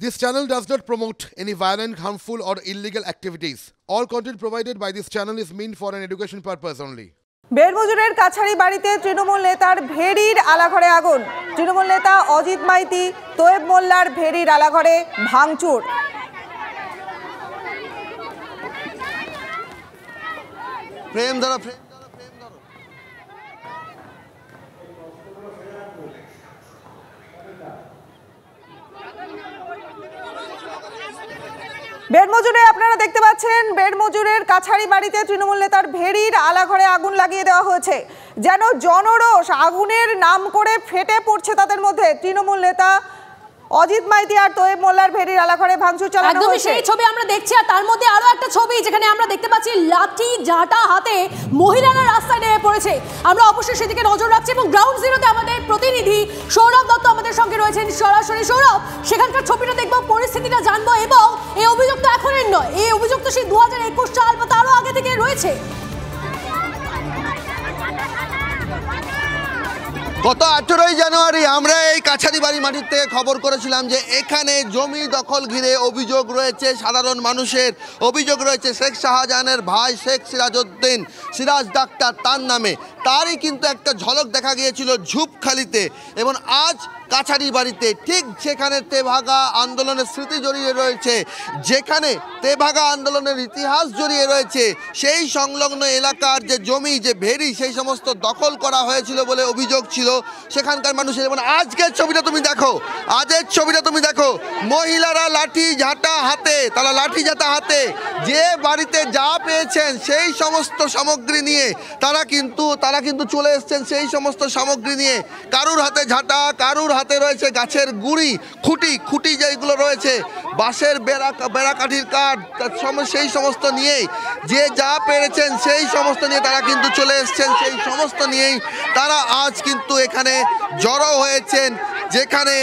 This channel does not promote any violent, harmful, or illegal activities. All content provided by this channel is meant for an education purpose only. বেড়মজুরের কাছারি বাড়িতে তৃণমূল নেতার ভেড়ির আলাঘরে আগুন। তৃণমূল নেতা অজিত মাইতি, তোয়েব মোল্লার ভেড়ির আলাঘরে ভাঙচুর। বেড়মজুরে আপনারা দেখতে পাচ্ছেন বেড়মজুরের কাছারি বাড়িতে তৃণমূল নেতার ভেড়ির আলাঘরে আগুন লাগিয়ে দেওয়া হয়েছে। যেন জনরোষ আগুনের নাম করে ফেটে পড়ছে তাদের মধ্যে। তৃণমূল নেতা অজিত মাইতি আর তোয়েব মোল্লার ভেড়ির আলাঘরে ভাঙচুর চালানো হয়েছে। একদমই সেই ছবি আমরা দেখছি, আর তার মধ্যে আরো একটা ছবি যেখানে আমরা দেখতে পাচ্ছি লাঠি ঝাঁটা হাতে মহিলারা রাস্তায় নেমে পড়েছে। আমরা অবশ্যই সেদিকে নজর রাখছি এবং গ্রাউন্ড জিরোতে আমাদের প্রতিনিধি সৌরভ দত্ত আমাদের সঙ্গে রয়েছেন সরাসরি। সৌরভ, সেখানকার ছবিটা দেখবো, পরিস্থিতিটা জানবো এবং এই অভিযোগ তো এখনই নয়, এই অভিযোগ তো সেই 2021 সাল বা তারও আগে থেকে রয়েছে। গত 18 জানুয়ারি আমরা এই কাছারি বাড়ি মাটির থেকে খবর করেছিলাম যে এখানে জমি দখল ঘিরে অভিযোগ রয়েছে সাধারণ মানুষের। অভিযোগ রয়েছে শেখ শাহজাহানের ভাই শেখ সিরাজউদ্দিন, সিরাজ ডাক্তার তার নামে। তারই কিন্তু একটা ঝলক দেখা গিয়েছিল ঝুপখালিতে, এবং আজ কাছারি বাড়িতে ঠিক যেখানে তেভাগা আন্দোলনের স্মৃতি জড়িয়ে রয়েছে, যেখানে তেভাগা আন্দোলনের ইতিহাস জড়িয়ে রয়েছে, সেই সংলগ্ন এলাকার যে জমি, যে ভেড়ি, সেই সমস্ত দখল করা হয়েছিল বলে অভিযোগ ছিল সেখানকার মানুষের। এবং আজকের ছবিটা তুমি দেখো, আজের ছবিটা তুমি দেখো, মহিলারা লাঠি ঝাঁটা হাতে, তারা লাঠি ঝাঁটা হাতে যে বাড়িতে যা পেয়েছেন সেই সমস্ত সামগ্রী নিয়ে তারা কিন্তু চলে এসছেন সেই সমস্ত সামগ্রী নিয়ে। কারুর হাতে ঝাঁটা, কারুর হাতে রয়েছে গাছের গুঁড়ি, খুঁটি যেগুলো রয়েছে, বাঁশের বেড়া কাঠির কাঠ, সেই সমস্ত নিয়েই যে যা পেরেছেন সেই সমস্ত নিয়ে তারা কিন্তু চলে এসছেন। সেই সমস্ত নিয়েই তারা আজ কিন্তু এখানে জড়ো হয়েছেন, যেখানে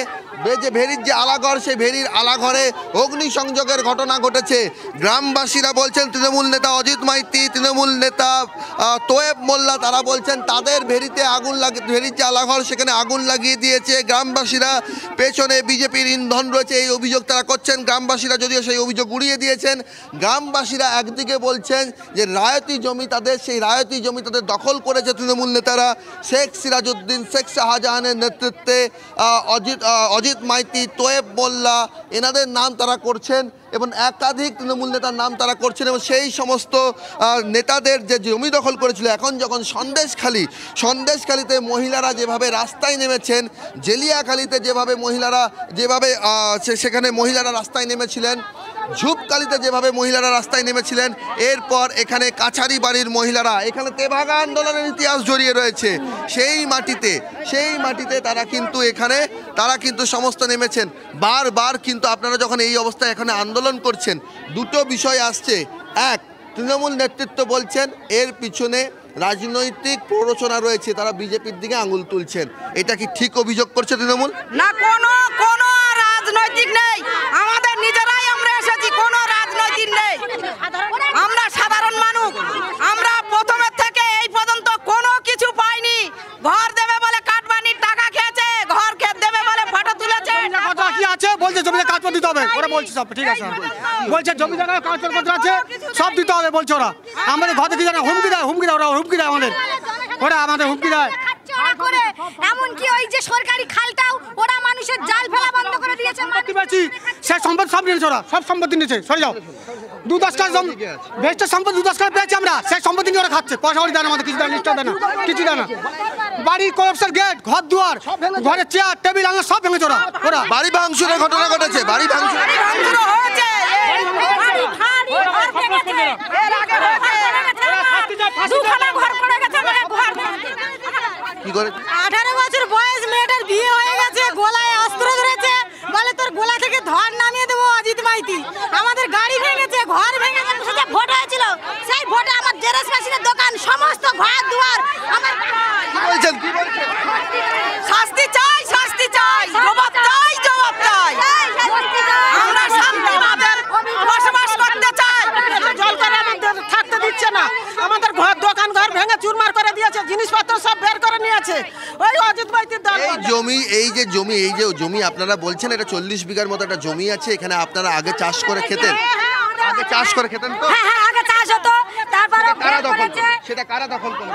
যে ভেড়ির যে আলাঘর, সেই ভেড়ির আলাঘরে অগ্নিসংযোগের ঘটনা ঘটেছে। গ্রামবাসীরা বলছেন, তৃণমূল নেতা অজিত মাইতি, তৃণমূল নেতা তোয়েব মোল্লা, তারা বলছেন তাদের ভেড়িতে ভেড়ির যে আলাঘর সেখানে আগুন লাগিয়ে দিয়েছে গ্রামবাসীরা। পেছনে বিজেপির ইন্ধন রয়েছে এই অভিযোগ তারা করছেন। গ্রামবাসীরা যদিও সেই অভিযোগ উড়িয়ে দিয়েছেন। গ্রামবাসীরা একদিকে বলছেন যে রায়তি জমি তাদের, সেই রায়তি জমি তাদের দখল করেছে তৃণমূল নেতারা। শেখ সিরাজউদ্দিন, শেখ শাহজাহানের নেতৃত্বে অজিত মাইতি, তোয়েব মোল্লা, এনাদের নাম তারা করছেন এবং একাধিক তৃণমূল নেতার নাম তারা করছেন। এবং সেই সমস্ত নেতাদের যে জমি দখল করেছিল, এখন যখন সন্দেশখালিতে মহিলারা যেভাবে রাস্তায় নেমেছেন, জেলিয়াখালিতে সেখানে মহিলারা রাস্তায় নেমেছিলেন, ঝুপকালিতে যেভাবে মহিলারা রাস্তায় নেমেছিলেন, এরপর এখানে কাছারি বাড়ির মহিলারা, এখানে তেভাগা আন্দোলনের ইতিহাস জড়িয়ে রয়েছে, সেই মাটিতে তারা কিন্তু সমস্ত নেমেছেন। বারবার কিন্তু আপনারা যখন এই অবস্থায় এখানে আন্দোলন করছেন, দুটো বিষয় আসছে। এক, তৃণমূল নেতৃত্ব বলছেন এর পিছনে রাজনৈতিক প্ররোচনা রয়েছে, তারা বিজেপির দিকে আঙুল তুলছেন। এটা কি ঠিক অভিযোগ করছে তৃণমূল? না, কোনো রাজনৈতিক নেই, আমাদের নিজেরাই আমরা এসেছি, কোনো রাজনৈতিক নেই। আমরা সাধারণ মানুষ, আমরা প্রথমের থেকে এই পর্যন্ত কোনো কিছু পাইনি। ঘর দেবে বলে কাটমানির টাকা খেয়েছে, ঘর দেবে বলে ফটো তুলেছে। কি আছে বলছে জমিতে কাগজ দিতে হবে, ওরা বলছে সব ঠিক আছে, বলছে জমি জায়গায় কাগজপত্র আছে সব দিতে হবে বলছে ওরা। আমাদের ঘর থেকে জানা হুমকি দেয়, ওরা হুমকি দেয় আমাদের হুমকি দেয়। এমনকি ওই যে সরকারি খালটাও ওরা মানুষের জাল ফেলা বন্ধ করে দিয়েছে। সে সম্পদ সব নিয়েছে, ওরা সব সম্পত্তি নিয়েছে। সরে যাও, 2-10 কাজ ভেস্টের সম্পদ 2-10 কাজ পেয়েছি আমরা, সেই সম্পত্তি নিয়ে ওরা খাচ্ছে। পয়সা দেয় না, আমাদের কিছু দেয় না, নিশ্চয় দেয় না, কিছু দেয় না। বাড়ির কলাপসের গেট, ঘর দুয়ার, ঘরের চেয়ার টেবিল আনলো সব ভেঙেছে ওরা। বাড়ি ভাঙচুরের ঘটনা ঘটেছে, বাড়ি ভাঙচুর হয়েছে। কি করে 18 বছর বয়স মেয়েটার বিয়ে হয়ে গেছে, গলায় অস্ত্র ধরেছে, বলে তোর গোলা থেকে ধর নামিয়ে দেবো অজিত মাইতি। আমাদের গাড়ি ভেঙেছে, ঘর ভেঙেছে। ভোট হয়েছিল, সেই ভোটে আমার জেরক্স মেশিনের দোকান, সমস্ত ঘর দুয়ার আমার। শাস্তি চাই, জবাব চাই। আমরা শান্তিভাবে বসবাস করতে চাই। জল করে আমাদের থাকতে দিচ্ছে না, আমাদের ঘর দোকান ঘর ভেঙে চুরমার করে দিয়েছে, জিনিসপত্র সব বের করে নিয়েছে। ওই অজিত মাইতির দল এই যে জমি আপনারা বলছেন এটা 40 বিঘার মতো একটা জমি আছে, এখানে আপনারা আগে চাষ করে খেতেন? আগে চাষ করে খেতেন তো? হ্যাঁ আগে চাষ হতো, তারপরে সেটা কারা দখল করলো?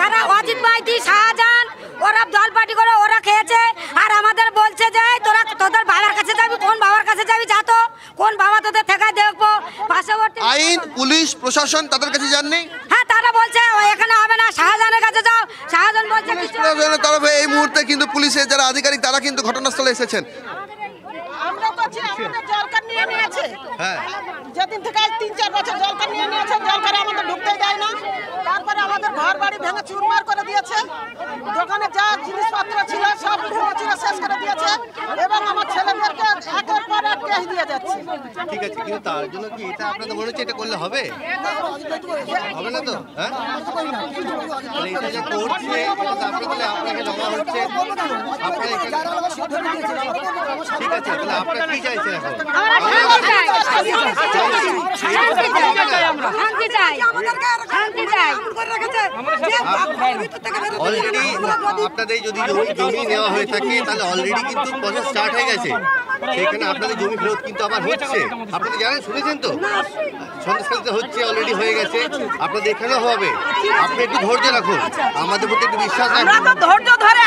তারা অজিত মাইতি, শাহজাহান, ওরা দল পার্টি করে ওরা খেয়েছে। আর আমাদের বলছে যে তোরা তোদের বাবার কাছে যাবি, কোন বাবার কাছে যাবি, যা তো কোন বাবা তোদের থেকে দেখবো। পার্শ্ববর্তী আইন, পুলিশ, প্রশাসন তাদের কাছে যাননি? হ্যাঁ তারা বলছে এখানে হবে না, শাহজাহানের কাছে যাও। শাহজাহান বলছে প্রশাসনের তরফে এই মুহূর্তে কিন্তু পুলিশের যারা আধিকারিক তারা কিন্তু ঘটনাস্থলে এসেছেন। আমরা বলছি আমাদের জলকার নিয়ে নিয়েছে। হ্যাঁ, যেদিন থেকে 3-4 বছর জলকার নিয়ে নিয়েছে, জলকার আমাদের ঢুকতে দেয় না। তারপরে আমাদের ঘর বাড়ি ভেঙে চুরমার করে দিয়েছে, দোকানে যা জিনিসপত্র ছিল সব ভেঙে শেষ করে দিয়েছে, এবং আমার ছেলেদেরকে একের পর এক কেস দিয়ে যাচ্ছে। ঠিক আছে, কিন্তু তার জন্য কি এটা আপনাদের মনে হচ্ছে এটা করলে হবে? হবে না তো? হ্যাঁ, এটা যে করছে এটা তো আপনাদের আপনাকে জমা হচ্ছে, আপনারা ঠিক আছে, তাহলে আপনারা কি চাইছেন এখন? অলরেডি আপনাদের যদি জমি নেওয়া হয়ে থাকে তাহলে অলরেডি কিন্তু প্রসেস স্টার্ট হয়ে গেছে, সেখানে আপনাদের জমি ফেরত কিন্তু আবার হচ্ছে। আপনারা জানেন, শুনেছেন তো, সন্দেশখালীতে হচ্ছে, অলরেডি হয়ে গেছে, আপনাদের এখানেও হবে। আপনি একটু ধৈর্য রাখুন, আমাদের প্রতি একটু বিশ্বাস রাখুন। ধৈর্য ধরে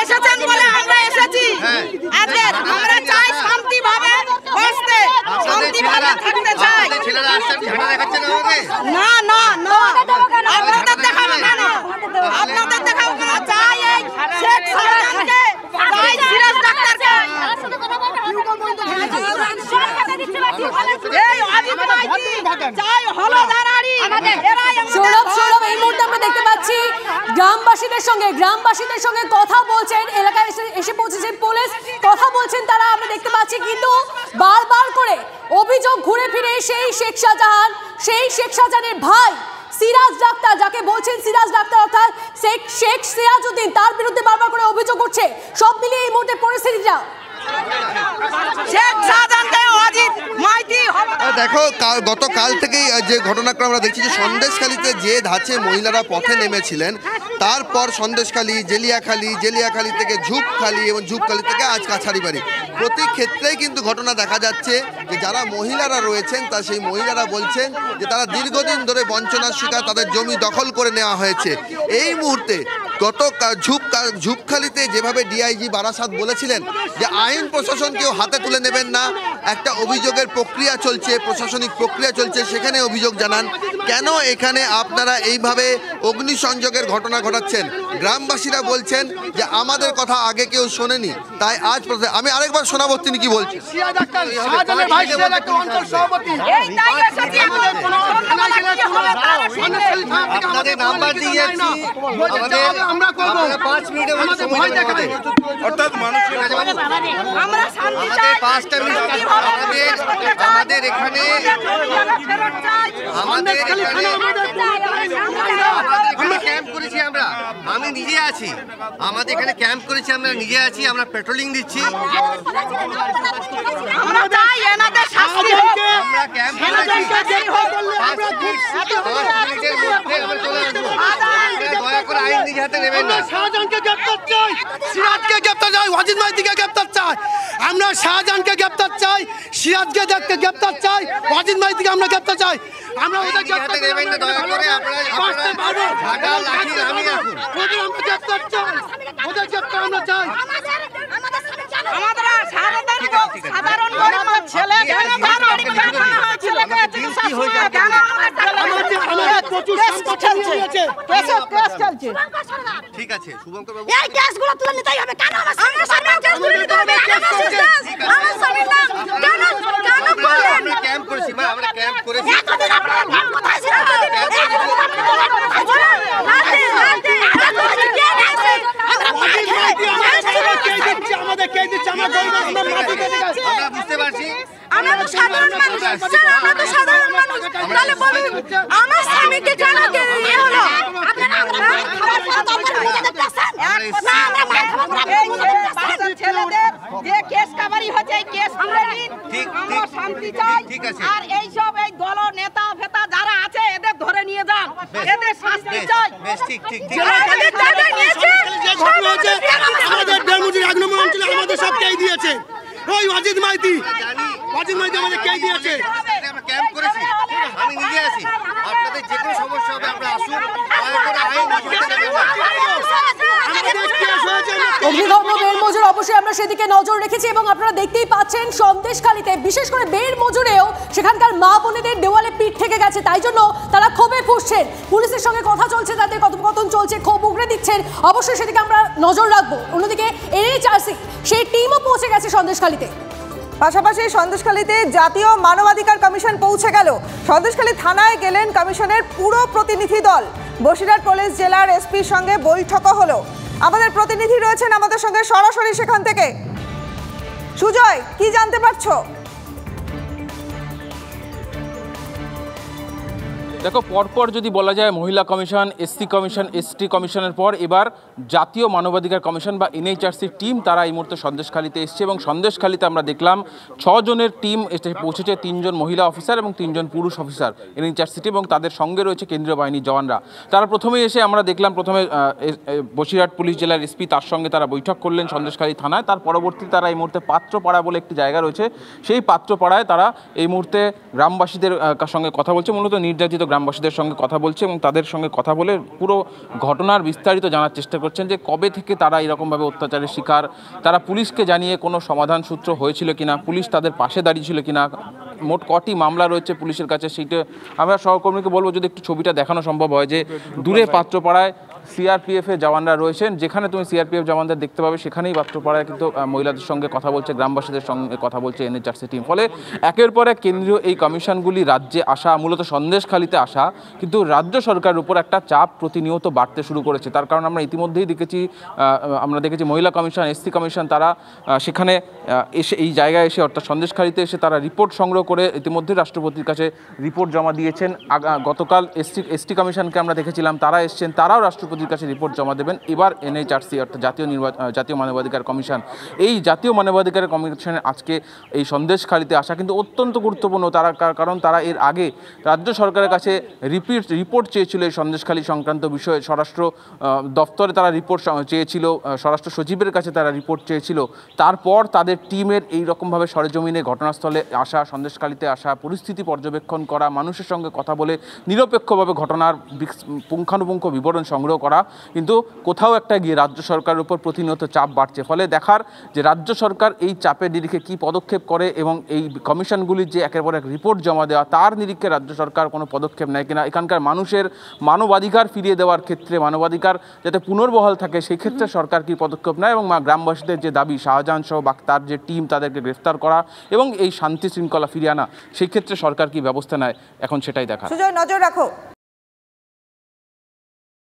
এসেছেন বলে আমরা এসেছি। আমরা চাই শান্তি ভাবে বসতে, শান্তি ভাবে থাকতে চাই। ছেলেরা আসছে, ঝাড়া দেখাচ্ছেন আমাকে? না না না, আপনাদের দেখাবো কেন? আপনাদের দেখাবো কেন? চাই এই শেখ শাহজাহানকে, চাই সিরাজ ডাক্তারকে, এই অজিত মাইতি, চাই হলদারারি। সৌরভ এই মুহূর্তে আমরা দেখতে পাচ্ছি গ্রামবাসীদের সঙ্গে কথা বলছেন, এলাকায় এসে পৌঁছেছেন পুলিশ, কথা বলছেন তারা, আমরা দেখতে পাচ্ছি। কিন্তু বারবার করে অভিযোগ ঘুরে ফিরে সেই শেখ শাহজাহানের ভাই সিরাজ ডাক্তার, যাকে বলছেন সিরাজ ডাক্তার অর্থাৎ শেখ সিরাজউদ্দিন, তার বিরুদ্ধে বারবার করে অভিযোগ উঠছে। সব মিলিয়ে এই মুহূর্তে পরিস্থিতিটা শেখ শাহজাহানকে অজিত মাইতি। দেখো, গতকাল থেকেই যে ঘটনাক্রম আমরা দেখছি যে সন্দেশখালীতে যে ধাঁচে মহিলারা পথে নেমেছিলেন, তারপর সন্দেশখালী, জেলিয়াখালী থেকে ঝুপখালী এবং ঝুপখালী থেকে আজ কাছারিবাড়ি, প্রতি ক্ষেত্রেই কিন্তু ঘটনা দেখা যাচ্ছে যে যারা মহিলারা রয়েছেন সেই মহিলারা বলছেন যে তারা দীর্ঘদিন ধরে বঞ্চনার শিকার, তাদের জমি দখল করে নেওয়া হয়েছে। এই মুহূর্তে ঝুপখালীতে যেভাবে ডিআইজি বারাসাত বলেছিলেন যে আইন প্রশাসন কেউ হাতে তুলে নেবেন না, একটা অভিযোগের প্রক্রিয়া চলছে, প্রশাসনিক প্রক্রিয়া চলছে, সেখানে অভিযোগ জানান, কেন এখানে আপনারা এইভাবে অগ্নিসংযোগের ঘটনা ঘটাচ্ছেন? গ্রামবাসীরা বলছেন যে আমাদের কথা আগে কেউ শোনেনি, তাই আজ আমি আরেকবার শোনাবো তিনি কি বলছেন। আপনাদের নাম্বার দিয়ে যাচ্ছি, আমরা করব 5 মিনিটের মধ্যে সময় দেখাবে, অর্থাৎ মানুষের আমাদের 5টা মিনিট আমাদের এখানে ক্যাম্প করেছি আমি নিজে আছি, আমাদের এখানে ক্যাম্প করেছি, আমরা নিজে আছি, আমরা পেট্রোলিং দিচ্ছি। আমরা চাই এনাদের শাস্তি হোক, আমরা ক্যাম্প করেছি, 5 মিনিটের মধ্যে আমরা চলে আসবো। দয়া করে আইন নিজে হাতে নেবেন না। শাহজাহানকে গ্রেফতার চাই, সিরাজকে গ্রেফতার চাই, অজিত মাইতিকে গ্রেফতার চাই, আমরা শাহজাহানকে গ্রেফতার চাই, সিরাজকে গ্রেফতার চাই, অজিত মাইতিকে আমরা গ্রেফতার চাই। আমরা ওদের হাতে নেবেন না, দয়া করে আপনারা ঢাকা লাঠি নামিয়ে রাখুন। আমরা গ্রেফতার চাই, ওদের গ্রেফতার আমরা চাই। আমাদের সাধারণ গরিব ছেলে কেন ঠিক আছে, শুভঙ্কর বাবু, এই কেসগুলো তুলে নিতেই হবে। কেন আমার স্বামীর কেস তুলে নিতে হবে? কেন আমার স্বামীর নাম কেন বললেন? আমরা ক্যাম্প করেছি, আমরা ক্যাম্প করেছি। এতদিন আপনারা ক্যাম্প কোথায় ছিলেন? আমাদের কে দিচ্ছে? আমরা বুঝতে পারছি, আমরা তো সাধারণ মানুষ, আমরা তো সাধারণ মানুষ। তাহলে বলুন আমার স্বামীকে কেন ইয়ে হলো? আপনারা ছেলেদের যে কেস কাবারি হচ্ছে, এই কেস তুলে নিন, আমরা শান্তি চাই। আর এইসব আমাদের বেলমুজির 1 নম্বর অঞ্চলে আমাদের সব কে দিয়েছে, ওই ওয়াজিদ মাইতি আমাদের কে দিয়েছে। আমরা ক্যাম্প করেছি, আমি নিজে আছি, আপনাদের যে কোনো সমস্যা হবে আমরা আসুন, অগ্নিধর্ম বেড়মজুর অবশ্যই আমরা সেদিকে নজর রেখেছি এবং আপনারা দেখতেই পাচ্ছেন সন্দেশখালীতে বিশেষ করে বেড়মজুরেও সেখানকার মা বোনেদের দেওয়ালে পিঠ থেকে গেছে, তাই জন্য তারা ক্ষোভে ফুঁসছেন। পুলিশের সঙ্গে কথা চলছে, তাদের কথোপকথন চলছে, ক্ষোভ উগড়ে দিচ্ছেন, অবশ্যই সেদিকে আমরা নজর রাখবো। অন্যদিকে NHRC সেই টিমও পৌঁছে গেছে সন্দেশখালীতে। পাশাপাশি সন্দেশখালীতে জাতীয় মানবাধিকার কমিশন পৌঁছে গেল। সন্দেশখালী থানায় গেলেন কমিশনের পুরো প্রতিনিধি দল। বসিরহাট পুলিশ জেলার এসপির সঙ্গে বৈঠকও হলো। আমাদের প্রতিনিধি রয়েছেন আমাদের সঙ্গে সরাসরি সেখান থেকে। সুজয়, কি জানতে পারছো? দেখো, পরপর যদি বলা যায় মহিলা কমিশন, SC কমিশন, ST কমিশনের পর এবার জাতীয় মানবাধিকার কমিশন বা NHRC টিম তারা এই মুহূর্তে সন্দেশখালীতে এসছে এবং সন্দেশখালীতে আমরা দেখলাম 6 জনের টিম এসে পৌঁছেছে, 3 জন মহিলা অফিসার এবং 3 জন পুরুষ অফিসার NHRC টিম, এবং তাদের সঙ্গে রয়েছে কেন্দ্রীয় বাহিনীর জওয়ানরা। তারা প্রথমে এসে আমরা দেখলাম প্রথমে বসিরহাট পুলিশ জেলার SP তার সঙ্গে তারা বৈঠক করলেন সন্দেশখালী থানায়। তার পরবর্তীতে তারা এই মুহূর্তে পাত্রপাড়া বলে একটি জায়গা রয়েছে, সেই পাত্রপাড়ায় তারা এই মুহূর্তে গ্রামবাসীদের সঙ্গে কথা বলছে, মূলত নির্যাতিত গ্রামবাসীদের সঙ্গে কথা বলছে এবং তাদের সঙ্গে কথা বলে পুরো ঘটনার বিস্তারিত জানার চেষ্টা করছেন যে কবে থেকে তারা এরকমভাবে অত্যাচারের শিকার, তারা পুলিশকে জানিয়ে কোনো সমাধান সূত্র হয়েছিল কিনা, পুলিশ তাদের পাশে দাঁড়িয়েছিল কিনা, মোট কটি মামলা রয়েছে পুলিশের কাছে সেইটা আমরা সহকর্মীকে বলবো যদি একটু ছবিটা দেখানো সম্ভব হয়। যে দূরে পাত্রপাড়ায় CRPF এর জওয়ানরা রয়েছেন, যেখানে তুমি CRPF জওয়ানদের দেখতে পাবে সেখানেই পাত্রপাড়ায় কিন্তু মহিলাদের সঙ্গে কথা বলছে, গ্রামবাসীদের সঙ্গে কথা বলছে NHRC টিম। ফলে একের পর এক কেন্দ্রীয় এই কমিশনগুলি রাজ্যে আসা, মূলত সন্দেশখালীতে আসা, কিন্তু রাজ্য সরকারের উপর একটা চাপ প্রতিনিয়ত বাড়তে শুরু করেছে। তার কারণ আমরা ইতিমধ্যেই দেখেছি মহিলা কমিশন, SC কমিশন তারা সেখানে এসে এই জায়গায় এসে অর্থাৎ সন্দেশখালীতে এসে তারা রিপোর্ট সংগ্রহ করে ইতিমধ্যে রাষ্ট্রপতির কাছে রিপোর্ট জমা দিয়েছেন। গতকাল ST কমিশনকে আমরা দেখেছিলাম, তারা এসছেন, তারাও রাষ্ট্রপতির কাছে রিপোর্ট জমা দেবেন। এবার NHRC অর্থাৎ জাতীয় মানবাধিকার কমিশন, এই জাতীয় মানবাধিকার কমিশনের আজকে এই সন্দেশখালীতে আসা কিন্তু অত্যন্ত গুরুত্বপূর্ণ। কারণ তারা এর আগে রাজ্য সরকারের কাছে রিপোর্ট চেয়েছিল এই সন্দেশখালী সংক্রান্ত বিষয়ে, স্বরাষ্ট্র দপ্তরে তারা রিপোর্ট চেয়েছিল, স্বরাষ্ট্র সচিবের কাছে তারা রিপোর্ট চেয়েছিল। তারপর তাদের টিমের এই রকমভাবে সরেজমিনে ঘটনাস্থলে আসা, সন্দেশখালীতে আসা, পরিস্থিতি পর্যবেক্ষণ করা, মানুষের সঙ্গে কথা বলে নিরপেক্ষভাবে ঘটনার পুঙ্খানুপুঙ্খ বিবরণ সংগ্রহ করা, কিন্তু কোথাও একটা গিয়ে রাজ্য সরকারের উপর প্রতিনিয়ত চাপ বাড়ছে। ফলে দেখার যে রাজ্য সরকার এই চাপের নিরিখে কী পদক্ষেপ করে এবং এই কমিশনগুলির যে একের পর এক রিপোর্ট জমা দেওয়া তার নিরিখে রাজ্য সরকার কোনো পদক্ষেপ নেয় কিনা, এখানকার মানুষের মানবাধিকার ফিরিয়ে দেওয়ার ক্ষেত্রে, মানবাধিকার যাতে পুনর্বহাল থাকে সেই ক্ষেত্রে সরকার কী পদক্ষেপ নেয়, এবং গ্রামবাসীদের যে দাবি শাহজাহান সহ বা তার যে টিম তাদেরকে গ্রেফতার করা এবং এই শান্তি শৃঙ্খলা ফিরিয়ে আনা, সেই ক্ষেত্রে সরকার কী ব্যবস্থা নেয় এখন সেটাই দেখা। সুজয়, নজর রাখো।